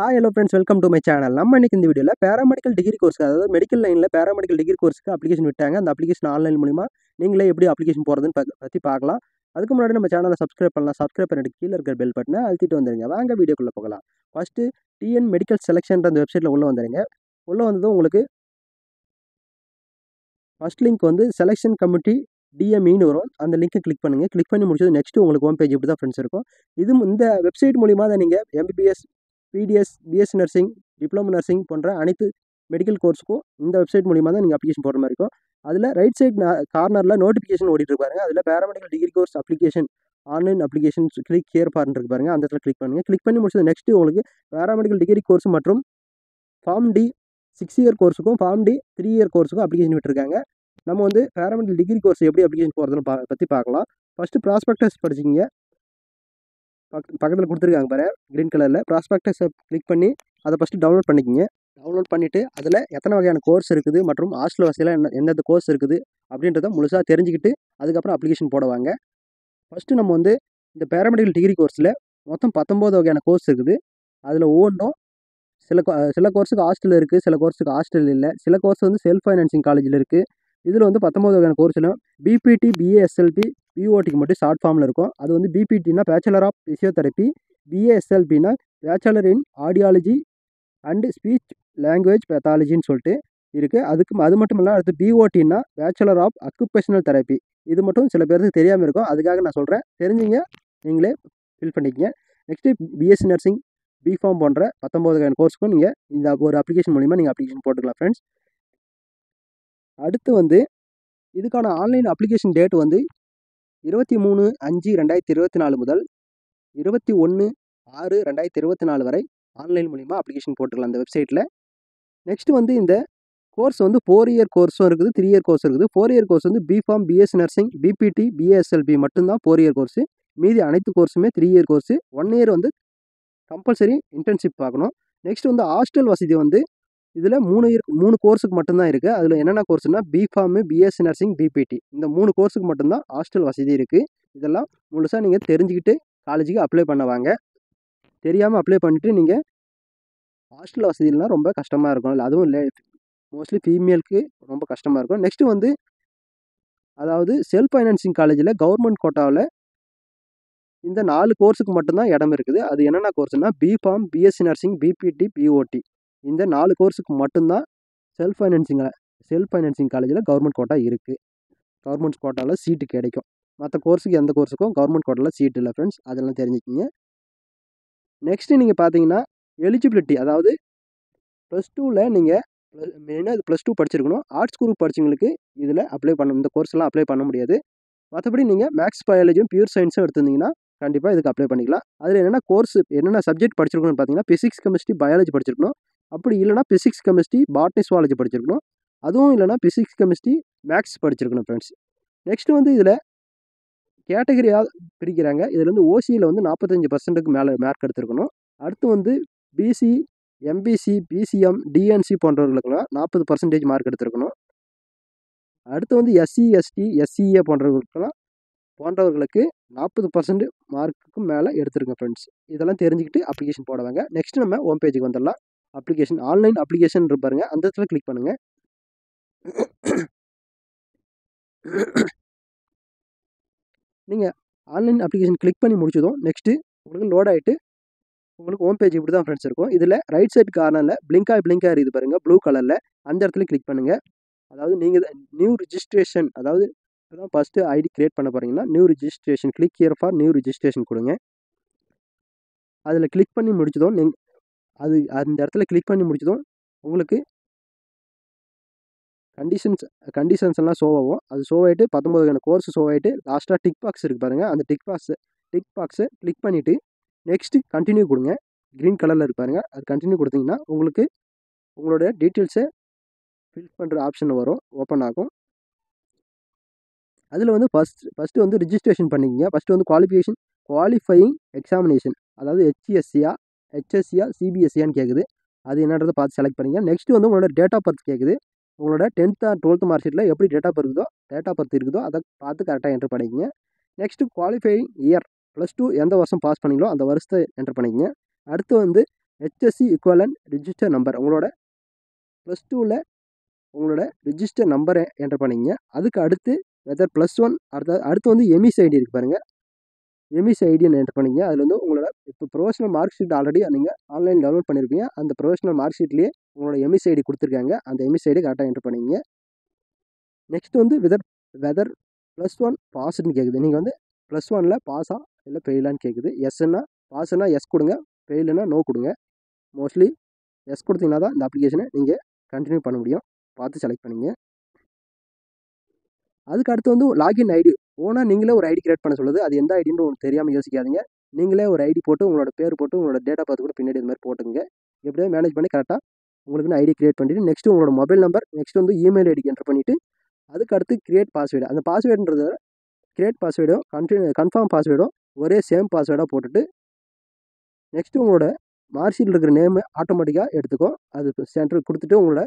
Hi hello friends, welcome to my channel. நம்ம இன்னைக்கு இந்த வீடியோவில் பேராமெடிக்கல் டிகிரி கோர்ஸ், அதாவது மெடிக்கல் லைனில் பேராமெடிக்கல் டிகிரி கோர்ஸுக்கு அப்ளிகேஷன் விட்டாங்க. அந்த அப்ளிகேஷன் ஆன்லைன் மூலிமா நீங்களே எப்படி அப்ளிகேஷன் போகிறதுன்னு பற்றி பார்க்கலாம். அதுக்கு முன்னாடி நம்ம சேனலை சப்ஸ்கிரைப் பண்ணலாம். சப்ஸ்கிரைப் பண்ணிட்டு கீழே இருக்கிற பெல் பட்டனை அழுத்திட்டு வந்துடுங்க. வாங்க வீடியோக்குள்ளே போகலாம். ஃபஸ்ட்டு டிஎன் மெடிக்கல் செலெக்ஷன் அந்த வெப்சைட்டில் உள்ளே வந்துடுங்க. உள்ளே வந்ததும் உங்களுக்கு ஃபஸ்ட் லிங்க் வந்து செலெக்ஷன் கமிட்டி டிஎம்இன்னு வரும். அந்த லிங்க்கை கிளிக் பண்ணுங்கள். கிளிக் பண்ணி முடிச்சது நெக்ஸ்ட்டு உங்களுக்கு ஹோம் பேஜ் இப்படி தான் ஃப்ரெண்ட்ஸ் இருக்கும். இந்த வெப்சைட் மூலிமா தான் நீங்கள் MBBS, BDS, BSc nursing, diploma nursing போன்ற அனைத்து மெடிக்கல் கோர்ஸுக்கும் இந்த வெப்சைட் மூலிமா தான் நீங்கள் அப்ளிகேஷன் போடுற மாதிரி இருக்கும். அதில் ரைட் சைட் கார்னரில் நோட்டிஃபிகேஷன் ஓடிட்டு இருப்பாருங்க. அதில் paramedical degree course application online applications click here for இருக்கு பாருங்க. அந்த இடத்துல கிளிக் பண்ணுங்கள். கிளிக் பண்ணி முடிச்சது நெக்ஸ்ட்டு உங்களுக்கு பேராமெடிக்கல் டிகிரி கோர்ஸ் மற்றும் ஃபார்ம் டி 6 இயர் கோர்ஸுக்கும் ஃபார்ம் டி 3 இயர் கோர்ஸுக்கும் அப்ளிகேஷன் விட்டுருக்காங்க. நம்ம வந்து பேராமெடிக்கல் டிகிரி கோர்ஸ் எப்படி அப்ளிகேஷன் போகிறதுன்னு பற்றி பார்க்கலாம். ஃபஸ்ட்டு ப்ராஸ்பெக்டஸ் படிச்சிக்கிங்க. பக்கத்தில் கொடுத்துருக்காங்க பாரு க்ரீன் கலரில். ப்ராஸ்பெக்டஸை கிளிக் பண்ணி அதை ஃபஸ்ட்டு டவுன்லோட் பண்ணிக்கிங்க. டவுன்லோட் பண்ணிவிட்டு அதில் எத்தனை வகையான கோர்ஸ் இருக்குது மற்றும் ஹாஸ்டல் வசதியில் எந்தெந்த கோர்ஸ் இருக்குது அப்படின்றத முழுசாக தெரிஞ்சுக்கிட்டு அதுக்கப்புறம் அப்ளிகேஷன் போடுவாங்க. ஃபஸ்ட்டு நம்ம வந்து இந்த பேராமெடிக்கல் டிகிரி கோர்ஸில் மொத்தம் 19 வகையான கோர்ஸ் இருக்குது. அதில் ஒவ்வொன்றும் சில கோர்ஸுக்கு ஹாஸ்டல் இருக்குது, சில கோர்ஸுக்கு ஹாஸ்டல் இல்லை, சில கோர்ஸ் வந்து செல்ஃப் ஃபைனான்சிங் காலேஜில் இருக்குது. இதில் வந்து 19 வகையான கோர்ஸில் பிபிடி, பிஏஎஸ்எல்பி, பிஓடிக்கு மட்டும் ஷார்ட் ஃபார்மில் இருக்கும். அது வந்து பிபிடினா பேச்சுலர் ஆஃப் ஃபிசியோதெரப்பி, பிஏஎஸ்எல்பினா bachelor in audiology and speech language பேத்தாலஜின்னு சொல்லிட்டு இருக்குது. அது மட்டும் இல்லை, அடுத்து பிஓடினா பேச்சுலர் ஆஃப் அக்குபேஷனல் தெரப்பி. இது மட்டும் சில பேருக்கு தெரியாமல் இருக்கும். அதுக்காக நான் சொல்கிறேன், தெரிஞ்சுங்க நீங்களே ஃபில் பண்ணிக்கங்க. நெக்ஸ்ட்டு பிஎஸ்சி நர்சிங், பிஃபார்ம் போன்ற 19 வகையான கோர்ஸுக்கும் நீங்கள் இந்த ஒரு அப்ளிகேஷன் மூலிமா நீங்கள் அப்ளிகேஷன் போட்டுக்கலாம் ஃப்ரெண்ட்ஸ். அடுத்து வந்து இதுக்கான ஆன்லைன் அப்ளிகேஷன் டேட் வந்து 23/5/2024 முதல் 21/6/2024 வரை ஆன்லைன் மூலிமா அப்ளிகேஷன் போட்டுக்கலாம் இந்த வெப்சைட்டில். நெக்ஸ்ட்டு வந்து இந்த கோர்ஸ் வந்து 4 இயர் கோர்ஸும் இருக்குது, 3 இயர் கோர்ஸ் இருக்குது. 4 இயர் கோர்ஸ் வந்து B Pharm, BSc nursing, BPT, BASLP மட்டும்தான் 4 இயர் கோர்ஸு. மீதி அனைத்து கோர்ஸுமே 3 இயர் கோர்ஸு. 1 இயர் வந்து கம்பல்சரி இன்டர்ன்ஷிப் பார்க்கணும். நெக்ஸ்ட் வந்து ஹாஸ்டல் வசதி வந்து இதில் 3 கோர்ஸுக்கு மட்டும்தான் இருக்குது. அதில் என்னென்ன கோர்ஸ்னால் பிஃபார்மு, பிஎஸ்சி நர்சிங், பிபிடி, இந்த 3 கோர்ஸுக்கு மட்டும்தான் ஹாஸ்டல் வசதி இருக்குது. இதெல்லாம் முழுசாக நீங்கள் தெரிஞ்சுக்கிட்டு காலேஜுக்கு அப்ளை பண்ண வாங்க. தெரியாமல் அப்ளை பண்ணிவிட்டு நீங்கள் ஹாஸ்டல் வசதிலாம் ரொம்ப கஷ்டமாக இருக்கும். இல்லை, அதுவும் இல்லை, மோஸ்ட்லி ஃபீமேலுக்கு ரொம்ப கஷ்டமாக இருக்கும். நெக்ஸ்ட்டு வந்து அதாவது செல்ஃப் ஃபைனான்சிங் காலேஜில் கவர்மெண்ட் கோட்டாவில் இந்த 4 கோர்ஸுக்கு மட்டும்தான் இடம் இருக்குது. அது என்னென்ன கோர்ஸ்னால் B Pharm, BSc nursing, BPT, BOT, இந்த 4 கோர்ஸுக்கு மட்டும்தான் செல்ஃப் ஃபைனான்சிங் காலேஜில் கவர்மெண்ட் கோட்டா இருக்குது. கவர்மெண்ட் கோட்டாவில் சீட்டு கிடைக்கும். மற்ற கோர்ஸுக்கு எந்த கோர்ஸுக்கும் கவர்மெண்ட் கோட்டாவில் சீட் இல்லை ஃப்ரெண்ட்ஸ், அதெல்லாம் தெரிஞ்சுக்கிங்க. நெக்ஸ்ட்டு நீங்கள் பார்த்தீங்கன்னா எலிஜிபிலிட்டி, அதாவது +2ல் நீங்கள் மெயினாக இது +2 படிச்சிருக்கணும். ஆர்ட்ஸ் குரூப் படிச்சவங்களுக்கு இதில் இந்த கோர்ஸ்லாம் அப்ளை பண்ண முடியாது. மற்றபடி நீங்கள் மேக்ஸ், பயாலஜியும் பியூர் சயின்ஸும் எடுத்திருந்தீங்கன்னா கண்டிப்பாக இதுக்கு அப்ளை பண்ணிக்கலாம். அதில் என்னென்ன சப்ஜெக்ட் படிச்சிருக்கணும்னு பார்த்தீங்கன்னா பிசிக்ஸ், கெமிஸ்ட்ரி, பயாலஜி படிச்சிருக்கணும். அப்படி இல்லைனா பிசிக்ஸ், கெமிஸ்ட்ரி, பாட்னி, சுவாலஜி படிச்சிருக்கணும். அதுவும் இல்லைனா பிசிக்ஸ், கெமிஸ்ட்ரி, மேக்ஸ் படிச்சிருக்கணும் ஃப்ரெண்ட்ஸ். நெக்ஸ்ட்டு வந்து இதில் கேட்டகரியாக பிரிக்கிறாங்க. இதில் வந்து ஓசியில் வந்து 45%க்கு மேலே மார்க் எடுத்திருக்கணும். அடுத்து வந்து பிசி, எம்பிசி, பிசிஎம், டிஎன்சி போன்றவர்களுக்கெல்லாம் 40% மார்க் எடுத்திருக்கணும். அடுத்து வந்து எஸ்சி, எஸ்டி, எஸ்சிஏ போன்றவர்களுக்கு 40% மார்க்குக்கு மேலே எடுத்துருங்க ஃப்ரெண்ட்ஸ். இதெல்லாம் தெரிஞ்சுக்கிட்டு அப்ளிகேஷன் போடுவாங்க. நெக்ஸ்ட் நம்ம ஹோம் பேஜுக்கு வந்துடலாம். அப்ளிகேஷன் ஆன்லைன் அப்ளிகேஷன் இருப்பாருங்க, அந்த இடத்துல கிளிக் பண்ணுங்கள். நீங்கள் ஆன்லைன் அப்ளிகேஷன் கிளிக் பண்ணி முடிச்சதும் நெக்ஸ்ட்டு உங்களுக்கு லோட் ஆகிட்டு உங்களுக்கு ஹோம் பேஜ் இப்படி தான் ஃப்ரெண்ட்ஸ் இருக்கும். இதில் ரைட் சைட் கார்னரில் பிளிங்காக இருக்குது பாருங்கள், ப்ளூ கலரில். அந்த இடத்துல கிளிக் பண்ணுங்கள். அதாவது நீங்கள் நியூ ரிஜிஸ்ட்ரேஷன், அதாவது இப்போதான் ஃபஸ்ட்டு ஐடி கிரியேட் பண்ண போகிறீங்கன்னா new registration click here for new registration கொடுங்க. அதில் கிளிக் பண்ணி முடிச்சதும் அந்த இடத்துல கிளிக் பண்ணி முடிச்சதும் உங்களுக்கு கண்டிஷன்ஸ் எல்லாம் ஷோ ஆகும். அது ஷோ ஆகிட்டு 19 வகையான கோர்ஸ் ஷோ ஆகிட்டு லாஸ்ட்டாக டிக் பாக்ஸ் இருக்குது பாருங்கள். அந்த டிக் பாக்ஸை கிளிக் பண்ணிவிட்டு நெக்ஸ்ட்டு கண்டினியூ கொடுங்க. க்ரீன் கலரில் இருக்கு பாருங்கள், அது கண்டினியூ கொடுத்தீங்கன்னா உங்களுக்கு உங்களோட டீட்டெயில்ஸை ஃபில் பண்ணுற ஆப்ஷன் வரும், ஓப்பன் ஆகும். அதில் வந்து ஃபஸ்ட்டு வந்து ரிஜிஸ்ட்ரேஷன் பண்ணிக்கிங்க. ஃபஸ்ட்டு வந்து குவாலிஃபையிங் எக்ஸாமினேஷன், அதாவது ஹெச்எஸ்சியா சிபிஎஸ்சியான்னு கேட்குது. அது என்னன்றதை பார்த்து செலக்ட் பண்ணிங்க. நெக்ஸ்ட்டு வந்து உங்களோட டேட் ஆஃப் பர்த் கேட்குது. உங்களோட 10th ஆர் 12th மார்க் ஷீட்டில் எப்படி டேட் ஆஃப் பர்த் இருக்குதோ அதை பார்த்து கரெக்டாக என்ட்ரு பண்ணிக்கங்க. நெக்ஸ்ட்டு குவாலிஃபையிங் இயர், +2 எந்த வருஷம் பாஸ் பண்ணீங்களோ அந்த வருஷத்தை என்ட்ரு பண்ணிக்கங்க. அடுத்து வந்து HSC ஈக்குவலன்ட் ரிஜிஸ்டர் நம்பர் உங்களோட ப்ளஸ் டூவில் உங்களோட ரிஜிஸ்டர் நம்பரை என்டர் பண்ணிங்க. அதுக்கு அடுத்து வெதர் +1 அடுத்து வந்து எமிஸ் ஐடி இருக்குது பாருங்கள். எமிஸ் ஐடியை என்டர் பண்ணிங்க. அதில் வந்து உங்களோட இப்போ ப்ரொஃபஷனல் மார்க் ஷீட் ஆல்ரெடி நீங்கள் ஆன்லைன் டவுன்லோட் பண்ணியிருப்பீங்க. அந்த ப்ரொஃபஷனல் மார்க் ஷீட்லேயே உங்களோட எமிஸ் ஐடி கொடுத்துருக்காங்க. அந்த எமிஸ் ஐடி கரெக்டாக என்டர் பண்ணிங்க. நெக்ஸ்ட் வந்து வெதர் +1 பாஸ்ன்னு கேட்குது. நீங்கள் வந்து +1ல் பாஸா இல்லை ஃபெயிலான்னு கேட்குது. எஸ்ன்னா பாஸ்னா எஸ் கொடுங்க, ஃபெயிலுன்னா நோ கொடுங்க. மோஸ்ட்லி எஸ் கொடுத்தீங்கன்னா தான் இந்த அப்ளிகேஷனை நீங்கள் கண்டினியூ பண்ண முடியும். பார்த்து செலக்ட் பண்ணிங்க. அதுக்கு அடுத்து வந்து லாகின் ஐடி ஓனாக நீங்களே ஒரு ஐடி கிரியேட் பண்ண சொல்லுது. அது எந்த ஐடின்னு உங்களுக்கு தெரியாமல் யோசிக்காதீங்க. நீங்களே ஒரு ஐடி போட்டு உங்களோட பேர் போட்டு உங்களோட டேட் ஆஃப் பர்த் கூட பின்னாடி இது மாதிரி போட்டுங்க. எப்படியோ மேனேஜ் பண்ணி கரெக்டாக உங்களுக்கு ஐடி கிரியேட் பண்ணிவிட்டு நெக்ஸ்ட்டு உங்களோட மொபைல் நம்பர் நெக்ஸ்ட் வந்து இமெயில் ஐடி என்டர் பண்ணிவிட்டு அதுக்கு அடுத்து கிரியேட் பாஸ்வேர்டு. அந்த பாஸ்வேர்டுன்றது கிரியேட் பாஸ்வேர்டும் கன்ஃபார்ம் பாஸ்வேர்டும் ஒரே சேம் பாஸ்வேர்டாக போட்டுட்டு நெக்ஸ்ட்டு உங்களோட மார்க் ஷீட்டில் இருக்கிற நேமு ஆட்டோமேட்டிக்காக எடுத்துக்கும். அது சென்டர் கொடுத்துட்டு உங்களோட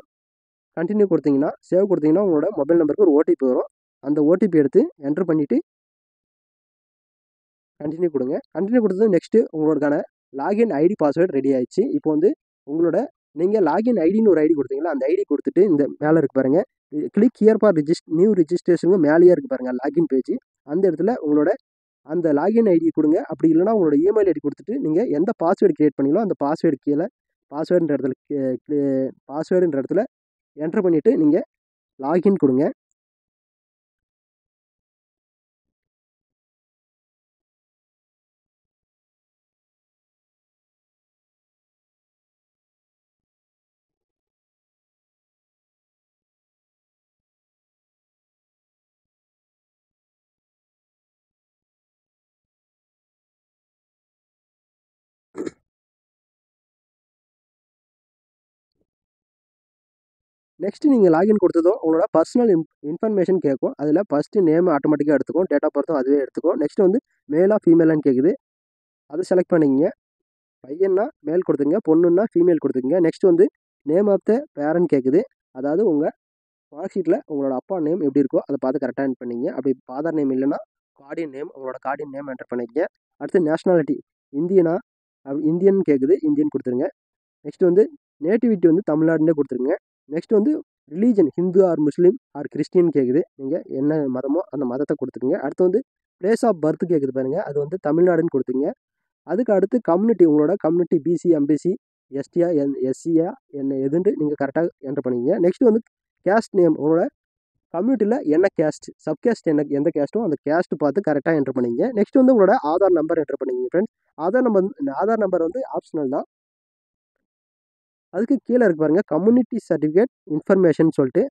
கண்டினியூ கொடுத்தீங்கன்னா சேவ் கொடுத்தீங்கன்னா உங்களோட மொபைல் நம்பருக்கு ஒரு ஓடிபி வரும். அந்த ஓடிபி எடுத்து என்ட்ரு பண்ணிவிட்டு கண்டினியூ கொடுங்க. கண்டினியூ கொடுத்தது நெக்ஸ்ட்டு உங்களுக்கான லாகின் ஐடி பாஸ்வேர்டு ரெடி ஆயிடுச்சு. இப்போ வந்து உங்களோட நீங்கள் லாகின் ஐடின்னு ஒரு ஐடி கொடுத்தீங்களா, அந்த ஐடி கொடுத்துட்டு இந்த மேலே இருக்கு பாருங்கள், கிளிக் ஹியர் ஃபார் நியூ ரிஜிஸ்ட்ரேஷனுக்கு மேலேயே இருக்குது பாருங்கள் லாகின் பேஜ். அந்த இடத்துல உங்களோட அந்த லாகின் ஐடி கொடுங்க. அப்படி இல்லைனா உங்களோட இமெயில் ஐடி கொடுத்துட்டு நீங்கள் எந்த பாஸ்வேர்டு கிரியேட் பண்ணீங்களோ அந்த பாஸ்வேர்டு கீழே பாஸ்வேர்டுன்ற இடத்துல என்ட்ரு பண்ணிவிட்டு நீங்கள் லாகின் கொடுங்க. நெக்ஸ்ட் நீங்கள் லாகின் கொடுத்ததும் உங்களோட பர்சனல் இன்ஃபர்மேஷன் கேட்கும். அதில் ஃபஸ்ட்டு நேம் ஆட்டோமேட்டிக்காக எடுத்துக்கும், டேட் ஆஃப் பர்த்தும் அதுவே எடுத்துக்கும். நெக்ஸ்ட் வந்து மேலா ஃபீமேலான்னு கேட்குது. அதை செலக்ட் பண்ணிங்க. பையன்னா மேல் கொடுத்துங்க, பொண்ணுன்னா ஃபீமேல் கொடுத்துங்க. நெக்ஸ்ட் வந்து நேம் ஆஃப் த பேரண்ட் கேட்குது. அதாவது உங்கள் மார்க் ஷீட்டில் உங்களோட அப்பா நேம் எப்படி இருக்கோ அதை பார்த்து கரெக்டாக என்டர் பண்ணிங்க. அப்படி ஃபாதர் நேம் இல்லைன்னா கார்டியன் நேம், உங்களோட கார்டியன் நேம் என்டர் பண்ணிக்கங்க. அடுத்து நேஷ்னாலிட்டி இந்தியனா இந்தியன் கேட்குது, இந்தியன் கொடுத்துருங்க. நெக்ஸ்ட் வந்து நேட்டிவிட்டி வந்து தமிழ்நாடுன்னே கொடுத்துருங்க. நெக்ஸ்ட் வந்து ரிலீஜன் ஹிந்து ஆர் முஸ்லீம் ஆர் கிறிஸ்டின் கேட்குது. நீங்கள் என்ன மதமோ அந்த மதத்தை கொடுத்துருங்க. அடுத்து வந்து பிளேஸ் ஆஃப் பர்த் கேட்குது பாருங்கள், அது வந்து தமிழ்நாடுன்னு கொடுத்துருங்க. அதுக்கு அடுத்து கம்யூனிட்டி, உங்களோட கம்யூனிட்டி பிசி, எம்பிசி, எஸ்டியா, எஸ்சியா என்ன எதுன்ட்டு நீங்கள் கரெக்டாக என்டர் பண்ணிங்க. நெக்ஸ்ட் வந்து கேஸ்ட் நேம், உங்களோட கம்யூனிட்டியில் என்ன கேஸ்ட், சப்கேஸ்ட் எந்த கேஸ்ட்டோ அந்த கேஸ்ட்டு பார்த்து கரெக்டாக என்டர் பண்ணிங்க. நெக்ஸ்ட் வந்து உங்களோட ஆதார் நம்பர் என்டர் பண்ணிங்க ஃப்ரெண்ட்ஸ். ஆதார் நம்பர் வந்து ஆப்ஷனல் தான். அதுக்கு கீழே இருக்கு பாருங்கள் கம்யூனிட்டி சர்டிஃபிகேட் இன்ஃபர்மேஷன் சொல்லிட்டு,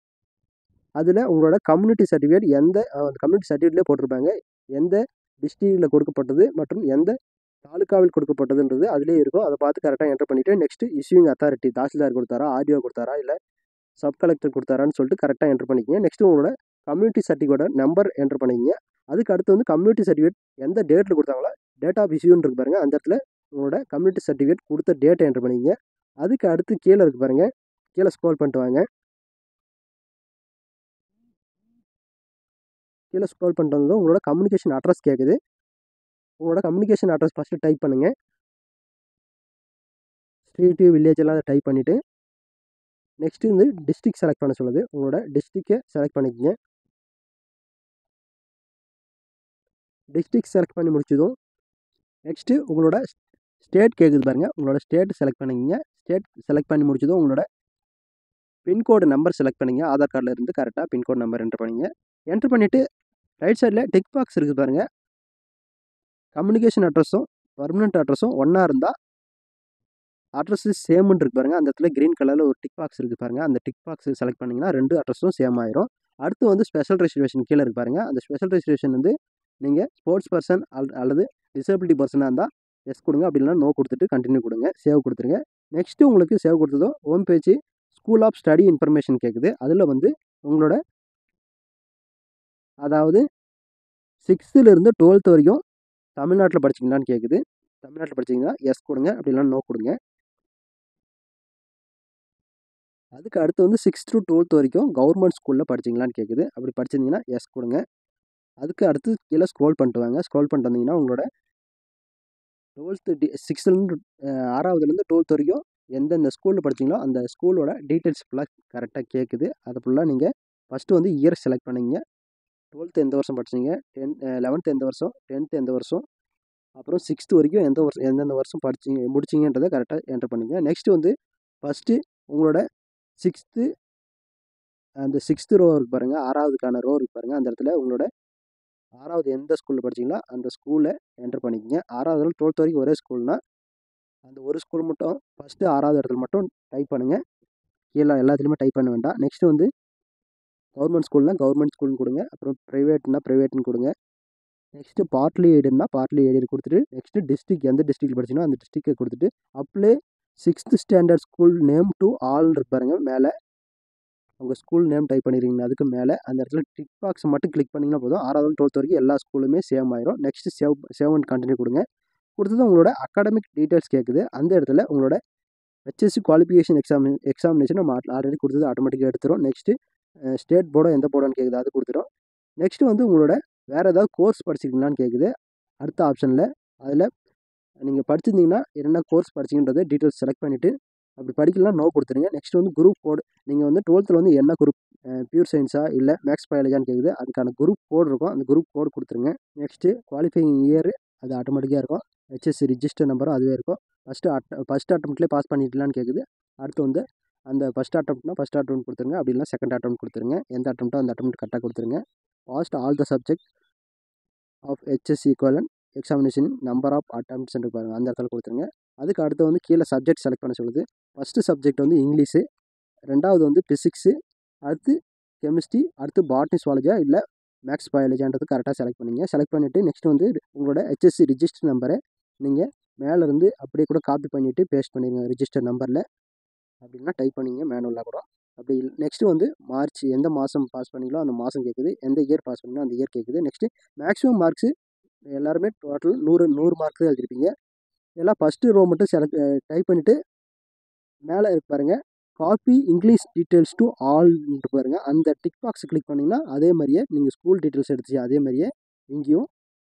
அதில் உங்களோட கம்யூனிட்டி சர்டிஃபிகேட் எந்த கம்யூனிட்டி சர்டிஃபிகேட்லேயே போட்டிருப்பாங்க எந்த டிஸ்ட்ரிக்டில் கொடுக்கப்பட்டது மற்றும் எந்த தாலுக்காவில் கொடுக்கப்பட்டதுன்றது அதிலே இருக்கும். அதை பார்த்து கரெக்டாக என்டர் பண்ணிவிட்டு நெக்ஸ்ட்டு இஷ்யூங் அத்தாரிட்டி தாசில்தார் கொடுத்தாரா, ஆர்டிஓ கொடுத்தாரா, இல்லை சப் கலெக்டர் கொடுத்தாரான்னு சொல்லிட்டு கரெக்டாக என்டர் பண்ணிக்கங்க. நெக்ஸ்ட்டு உங்களோட கம்யூனிட்டி சர்டிஃபிகேட்டோட நம்பர் என்டர் பண்ணிக்கங்க. அதுக்கு அடுத்து வந்து கம்யூனிட்டி சர்டிஃபிகேட் எந்த டேட்டில் கொடுத்தாங்களோ டேட் ஆஃப் இஷ்யூன்னு இருக்கு பாருங்கள், அந்த இடத்துல உங்களோட கம்யூனிட்டி சர்டிஃபிகேட் கொடுத்த டேட்டை என்டர் பண்ணிக்கங்க. அதுக்கு அடுத்து கீழே இருக்கு பாருங்கள், கீழே ஸ்க்ரோல் பண்ணிட்டு வாங்க. கீழே ஸ்க்ரோல் பண்ணிட்டு வந்ததும் உங்களோட கம்யூனிகேஷன் அட்ரஸ் கேட்குது. உங்களோட கம்யூனிகேஷன் அட்ரஸ் ஃபஸ்ட்டு டைப் பண்ணுங்கள். ஸ்ட்ரீட்டு, வில்லேஜ் எல்லாம் அதை டைப் பண்ணிவிட்டு நெக்ஸ்ட்டு வந்து டிஸ்ட்ரிக்ட் செலக்ட் பண்ண சொல்லுது. உங்களோட டிஸ்ட்ரிக்டை செலக்ட் பண்ணிக்கங்க. டிஸ்ட்ரிக்ட் செலக்ட் பண்ணி முடிச்சதும் நெக்ஸ்ட்டு உங்களோட ஸ்டேட் கேட்குது பாருங்கள், உங்களோட ஸ்டேட் செலக்ட் பண்ணிக்கங்க. ஸ்டேட் செலக்ட் பண்ணி முடிச்சதும் உங்களோட பின்கோடு நம்பர் செலக்ட் பண்ணிங்க. ஆதார் கார்டில் இருந்து கரெக்டாக பின்கோடு நம்பர் என்ட்ரு பண்ணிங்க. என்ட்ரு பண்ணிவிட்டு ரைட் சைடில் டிக் பாக்ஸ் இருக்குது பாருங்கள், கம்யூனிகேஷன் அட்ரஸும் பர்மனெண்ட் அட்ரஸும் ஒன்றா இருந்தால் அட்ரஸு சேம்னு இருக்கு பாருங்கள், அந்த இடத்துல க்ரீன் கலரில் ஒரு டிக் பாக்ஸ் இருக்குது பாருங்கள், அந்த டிக் பாக்ஸ் செலக்ட் பண்ணிங்கன்னா 2 அட்ரஸும் சேம் ஆயிரும். அடுத்து வந்து ஸ்பெஷல் ரெசர்வேஷன் கீழே இருக்கு பாருங்கள், அந்த ஸ்பெஷல் ரெசர்வேஷன் வந்து நீங்கள் ஸ்போர்ட்ஸ் பர்சன் அல்லது டிசபிலிட்டி பர்சனாக இருந்தால் எஸ் கொடுங்க, அப்படி இல்லைனா நோ கொடுத்துட்டு கண்டினியூ கொடுங்க, சேவ் கொடுத்துருங்க. நெக்ஸ்ட்டு உங்களுக்கு சேவ் கொடுத்ததும் home page school of study information கேட்குது. அதில் வந்து உங்களோட அதாவது 6th to 12th வரைக்கும் தமிழ்நாட்டில் படிச்சிங்களான்னு கேட்குது. தமிழ்நாட்டில் படிச்சிங்கன்னா எஸ் கொடுங்க, அப்படி இல்லைனா நோ கொடுங்க. அதுக்கு அடுத்து வந்து 6th to 12th வரைக்கும் கவர்மெண்ட் ஸ்கூலில் படிச்சிங்களான்னு கேட்குது. அப்படி படிச்சிருந்தீங்கன்னா எஸ் கொடுங்க. அதுக்கு அடுத்து கீழே ஸ்க்ரோல் பண்ணிட்டு வாங்க. ஸ்க்ரோல் பண்ணிட்டு வந்தீங்கன்னா உங்களோட 12th 6th ஆறாவதுலேருந்து 12th வரைக்கும் எந்தெந்த ஸ்கூலில் படிச்சிங்களோ அந்த ஸ்கூலோட டீட்டெயில்ஸ் ஃபுல்லாக கரெக்டாக கேட்குது. அதை ஃபுல்லாக நீங்கள் ஃபஸ்ட்டு வந்து இயர் செலக்ட் பண்ணிங்க. 12th எந்த வருஷம் படிச்சிங்க, 11th எந்த வருஷம், 10th எந்த வருஷம், அப்புறம் 6th வரைக்கும் எந்தெந்த வருஷம் முடிச்சிங்கன்றதை கரெக்டாக என்டர் பண்ணிங்க. நெக்ஸ்ட்டு வந்து ஃபஸ்ட்டு உங்களோட 6th அந்த 6th ரோ இருக்கு பாருங்கள், 6வதுக்கான ரோ இருக்கு பாருங்கள். அந்த இடத்துல உங்களோட 6வது எந்த ஸ்கூலில் படிச்சிங்களோ அந்த ஸ்கூலை என்டர் பண்ணிக்கங்க. 6வதுல 12th வரைக்கும் ஒரே ஸ்கூல்னால் அந்த ஒரு ஸ்கூல் மட்டும் ஃபஸ்ட்டு 6வது இடத்துல மட்டும் டைப் பண்ணுங்கள். கீழே எல்லாத்துலேயுமே டைப் பண்ண வேண்டாம். நெக்ஸ்ட்டு வந்து கவர்மெண்ட் ஸ்கூல்னால் கவர்மெண்ட் ஸ்கூல்னு கொடுங்க. அப்புறம் ப்ரைவேட்னா ப்ரைவேட்னு கொடுங்க. நெக்ஸ்ட்டு பார்ட்லி எய்டுன்னா பார்ட்லி எய்டுன்னு கொடுத்துட்டு நெக்ஸ்ட்டு டிஸ்ட்ரிக் எந்த டிஸ்ட்ரிக்ட் படிச்சிங்களோ அந்த டிஸ்ட்ரிக்டை கொடுத்துட்டு apply 6th standard school name to all இருப்பாருங்க. மேலே உங்கள் ஸ்கூல் நேம் டைப் பண்ணிடுறீங்க. அதுக்கு மேலே அந்த இடத்துல டிக் பாக்ஸ் மட்டும் கிளிக் பண்ணிங்கன்னா போதும். 6வது 12th வரைக்கும் எல்லா ஸ்கூலுமே சேம் ஆயிரும். நெக்ஸ்ட்டு சேவ் அண்ட் கண்டினியூ கொடுங்க. கொடுத்தது உங்களோட அகாடமிக் டீட்டெயில்ஸ் கேட்குது. அந்த இடத்துல உங்களோட HSC குவாலிஃபிகேஷன் எக்ஸாமினேஷன் நம்ம ஆல்ரெடி கொடுத்தது ஆட்டோமேட்டிக்காக எடுத்துரும். நெக்ஸ்ட்டு ஸ்டேட் போர்டோ எந்த போர்டோன்னு கேட்குது, அது கொடுத்துரும். நெக்ஸ்ட்டு வந்து உங்களோட வேறு ஏதாவது கோர்ஸ் படிச்சிருக்கீங்களான்னு கேட்குது அடுத்த ஆப்ஷனில். அதில் நீங்கள் படிச்சிருந்தீங்கன்னா என்னென்ன கோர்ஸ் படிச்சிங்கன்றதை டீட்டெயில்ஸ் செலக்ட் பண்ணிவிட்டு அப்படி படிக்கலாம் நோ கொடுத்துருங்க. நெக்ஸ்ட் வந்து குரூப் கோடு நீங்கள் வந்து 12th வந்து என்ன குரூப், பியூர் சயின்ஸா இல்லை மேக்ஸ் பயாலஜான்னு கேட்குது. அதுக்கான குரூப் கோடு இருக்கும், அந்த குரூப் கோடு கொடுத்துருங்க. நெக்ஸ்ட்டு குவாலிஃபையிங் இயர் அது ஆட்டோமேட்டிக்காக இருக்கும். HSC ரிஜிஸ்டர் நம்பரும் அதுவே இருக்கும். ஃபஸ்ட்டு அட்டம்ப்ட்லேயே பாஸ் பண்ணிடலான்னு கேட்குது. அடுத்து வந்து அந்த ஃபஸ்ட் அட்டம்ப்ட் கொடுத்துருங்க. அப்படி இல்லைனா செகண்ட் அட்டம்ப்ட் கொடுத்துருங்க. எந்த அட்டம்ப்ட்டோ அந்த அட்டம்ப்ட் கரெக்டாக கொடுத்துருங்க. Passed all the subject of HSC equivalent examination number of attempts பாருங்கள், அந்த இடத்துல கொடுத்துருங்க. அதுக்கு அடுத்து வந்து கீழே சப்ஜெக்ட் செலக்ட் பண்ண சொல்லுது. ஃபஸ்ட்டு சப்ஜெக்ட் வந்து இங்கிலீஷு, ரெண்டாவது வந்து ஃபிசிக்ஸு, அடுத்து கெமிஸ்ட்ரி, அடுத்து பாட்னி சுவாலஜியா இல்லை மேக்ஸ் பயாலஜின்றது கரெக்டாக செலக்ட் பண்ணிங்க. செலக்ட் பண்ணிவிட்டு நெக்ஸ்ட் வந்து உங்களோட HSC ரிஜிஸ்டர் நம்பரை நீங்கள் மேலேருந்து அப்படியே கூட காப்பி பண்ணிவிட்டு பேஸ்ட் பண்ணிடுங்க. ரிஜிஸ்டர் நம்பரில் அப்படின்னா டைப் பண்ணிங்க மேனுவலாக கூட. அப்படி நெக்ஸ்ட்டு வந்து மார்ச் எந்த மாதம் பாஸ் பண்ணீங்களோ அந்த மாதம் கேட்குது. எந்த இயர் பாஸ் பண்ணீங்களோ அந்த இயர் கேட்குது. நெக்ஸ்ட்டு மேக்ஸிமம் மார்க்ஸு எல்லாருமே டோட்டல் 100 மார்க் தான் எழுதிருப்பீங்க. எல்லாம் ஃபஸ்ட்டு ரோ மட்டும் டைப் பண்ணிவிட்டு மேலே இருக்கு பாருங்கள் காப்பி இங்கிலீஷ் டீட்டெயில்ஸ் டு ஆல்ன்ட்டு பாருங்கள். அந்த டிக் பாக்ஸ் கிளிக் பண்ணிங்கன்னா அதே மாதிரியே நீங்கள் ஸ்கூல் டீட்டெயில்ஸ் எடுத்துச்சு அதே மாதிரியே இங்கேயும்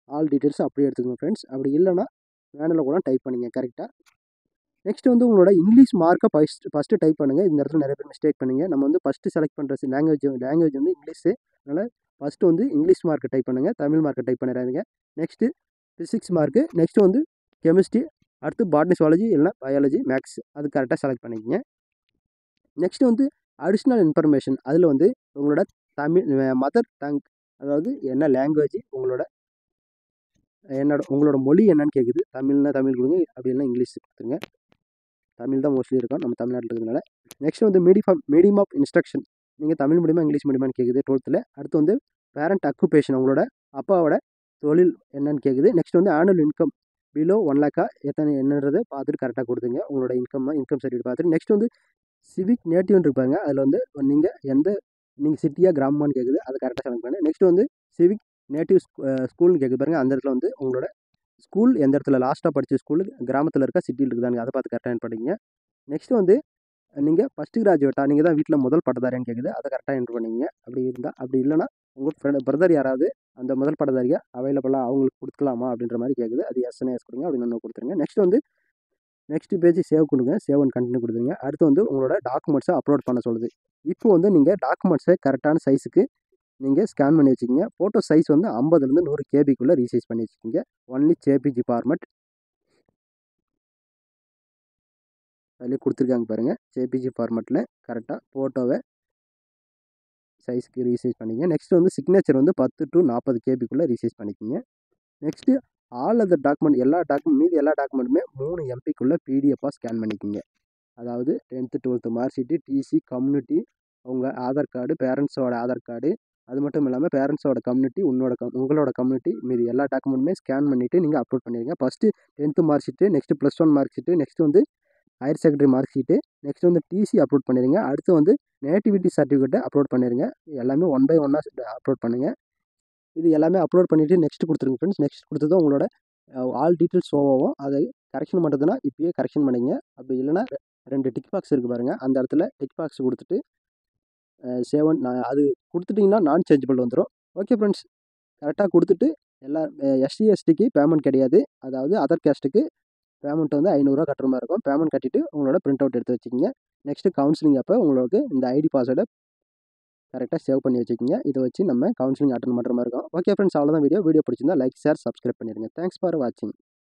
ஆல் டீட்டெயில்ஸ் அப்படியே எடுத்துக்கோங்க ஃப்ரெண்ட்ஸ். அப்படி இல்லைனா மேனுவலில் கூட டைப் பண்ணிங்க கரெக்டாக. நெக்ஸ்ட் வந்து உங்களோட இங்கிலீஷ் மார்க்கை ஃபஸ்ட்டு டைப் பண்ணுங்கள். இந்த இடத்துல நிறைய பேர் மிஸ்டேக் பண்ணிங்க. நம்ம வந்து ஃபஸ்ட்டு செலக்ட் பண்ணுற லாங்குவேஜ் வந்து இங்கிலீஷு. அதனால் ஃபஸ்ட்டு வந்து இங்கிலீஷ் மார்க்கை டைப் பண்ணுங்கள், தமிழ் மார்க்கை டைப் பண்ணிடாதீங்க. நெக்ஸ்ட்டு ஃபிசிக்ஸ் மார்க்கு, நெக்ஸ்ட்டு வந்து கெமிஸ்ட்ரி, அடுத்து பாட்னி சுவாலஜி இல்லைனா பயாலஜி மேக்ஸ் அது கரெக்டாக செலக்ட் பண்ணிக்கங்க. நெக்ஸ்ட்டு வந்து அடிஷ்னல் இன்ஃபர்மேஷன், அதில் வந்து உங்களோட தமிழ் மதர் டங், அதாவது என்ன லாங்குவேஜ், உங்களோட மொழி என்னன்னு கேட்குது. தமிழ்னா தமிழ் கொடுங்க, அப்படி இல்லைனா இங்கிலீஷ் கொடுத்துருங்க. தமிழ் தான் மோஸ்ட்லி இருக்கும் நம்ம தமிழ்நாட்டில் இருக்கிறதுனால. நெக்ஸ்ட் வந்து மீடியம் ஆஃப் இன்ஸ்ட்ரக்ஷன், நீங்கள் தமிழ் மீடியமாக இங்கிலீஷ் மீடியமானு கேட்குது 12th. அடுத்து வந்து பேரண்ட் அக்குபேஷன், உங்களோட அப்பாவோட தொழில் என்னன்னு கேட்குது. நெக்ஸ்ட் வந்து ஆனுவல் இன்கம் பிலோ 1 lakh என்னன்றதை பார்த்துட்டு கரெக்டாக கொடுத்துங்க. உங்களோட இன்கம் சர்டிஃபிகேட் பார்த்துட்டு நெக்ஸ்ட் வந்து சிவிக் நேட்டிவ்னு இருப்பாங்க. அதில் வந்து நீங்கள் சிட்டியாக கிராமமானு கேட்குது, அதை கரெக்டாக செலக்ட் பண்ணுங்கள். நெக்ஸ்ட் வந்து சிவிக் நேட்டிவ் ஸ்கூல்னு கேட்குது பாருங்கள். அந்த இடத்துல வந்து உங்களோட ஸ்கூல் எந்த இடத்துல லாஸ்ட்டாக படித்த ஸ்கூல் கிராமத்தில் இருக்கா சிட்டியில் இருக்குதாங்க அதை பார்த்து கரெக்டாக பண்ணிங்க. நெக்ஸ்ட் வந்து நீங்கள் ஃபஸ்ட்டு கிராஜுவேட்டா, நீங்கள் தான் வீட்டில் முதல் பட்டதாரியான்னு கேட்குது, அதை கரெக்டாக என்ட்ரு பண்ணிங்க. அப்படி இல்லைனா உங்கள் பிரதர் யாராவது அந்த முதல் பட்டதாரியாக அவைலபிளாக அவங்களுக்கு கொடுக்கலாமா அப்படின்ற மாதிரி கேட்குது. அது எஸ் கொடுங்க, அப்படின்னு கொடுத்துருங்க. நெக்ஸ்ட் பேஜ் சேவ் கொடுங்க, சேவ் அண்ட் கண்டினியூ கொடுத்துருங்க. அடுத்து வந்து உங்களோட டாக்குமெண்ட்ஸை அப்லோட் பண்ண சொல்லுது. இப்போ வந்து நீங்கள் டாக்குமெண்ட்ஸை கரெக்டான சைஸுக்கு நீங்கள் ஸ்கேன் பண்ணி வச்சுக்கிங்க. ஃபோட்டோ சைஸ் வந்து 50லேருந்து 100 KB ரீசைஸ் பண்ணி வச்சுக்கிங்க. ஒன்லி JPG ஃபார்மட் அதிலே கொடுத்துருக்காங்க பாருங்கள். JPG ஃபார்மட்டில் கரெக்டாக ஃபோட்டோவை சைஸ்க்கு ரீசைஸ் பண்ணிங்க. நெக்ஸ்ட் வந்து சிக்னேச்சர் வந்து 10 to 40 KB ரீசைஸ் பண்ணிக்கிங்க. நெக்ஸ்ட்டு ஆல் அதர் டாக்குமெண்ட் மீதி எல்லா டாக்குமெண்ட்டுமே 3 MB PDF ஸ்கேன் பண்ணிக்கிங்க. அதாவது 10th 12th mark sheet, TC, community, உங்கள் ஆதார் கார்டு, பேரண்ட்ஸோட ஆதார் கார்டு, அது மட்டும் இல்லாமல் பேரண்ட்ஸோட கம்யூனிட்டி, உங்களோட கம்யூனிட்டி, மீதி எல்லா டாக்குமெண்ட்டுமே ஸ்கேன் பண்ணிவிட்டு நீங்கள் அப்லோட் பண்ணிடுங்க. First 10th mark sheet, next +1 mark sheet, next வந்து higher secondary mark sheet, next வந்து TC அப்லோட் பண்ணிடுங்க. அடுத்து வந்து நேட்டிவிட்டி சர்டிஃபிகேட்டை அப்லோட் பண்ணிடுங்க. எல்லாமே 1 by 1 அப்லோட் பண்ணுங்கள். இது எல்லாமே அப்லோட் பண்ணிவிட்டு நெக்ஸ்ட் கொடுத்துருங்க ஃப்ரெண்ட்ஸ். நெக்ஸ்ட் கொடுத்தது உங்களோட ஆல் டீட்டெயில்ஸ் ஷோ ஆகும். அதை கரெக்ஷன் பண்ணுறதுனா இப்போயே கரெக்ஷன் பண்ணிங்க. அப்படி இல்லைனா 2 டிக் பாக்ஸ் இருக்குது பாருங்கள், அந்த இடத்துல டிக் பாக்ஸ் கொடுத்துட்டு அது கொடுத்துட்டிங்கன்னா நான் சேஞ்சபிள் வந்துடும். ஓகே ஃப்ரெண்ட்ஸ், கரெக்டாக கொடுத்துட்டு எல்லா எஸ்சி எஸ்டிக்கு பேமெண்ட் கிடையாது. அதாவது அதர் கேஸ்ட்டுக்கு பேமெண்ட் வந்து ரூ. 500 கட்டுற மாதிரி இருக்கும். பேமெண்ட் கட்டிட்டு உங்களோட பிரிண்ட் அவுட் எடுத்து வச்சுக்கிங்க. நெக்ஸ்ட்டு கவுன்சிலிங் அப்போ உங்களுக்கு இந்த ஐடி பாஸ்வேர்டை கரெக்டாக சேவ் பண்ணி வச்சுக்கிங்க. இதை வச்சு நம்ம கவுன்சிலிங் அட்டன் பண்ணுற மாதிரி இருக்கும். ஓகே ஃப்ரெண்ட்ஸ், அவ்வளோதான் வீடியோ பிடிச்சிருந்தா லைக், ஷேர், சப்ஸ்கிரைப் பண்ணிடுங்க. தேங்க்ஸ் ஃபார் வாட்சிங்.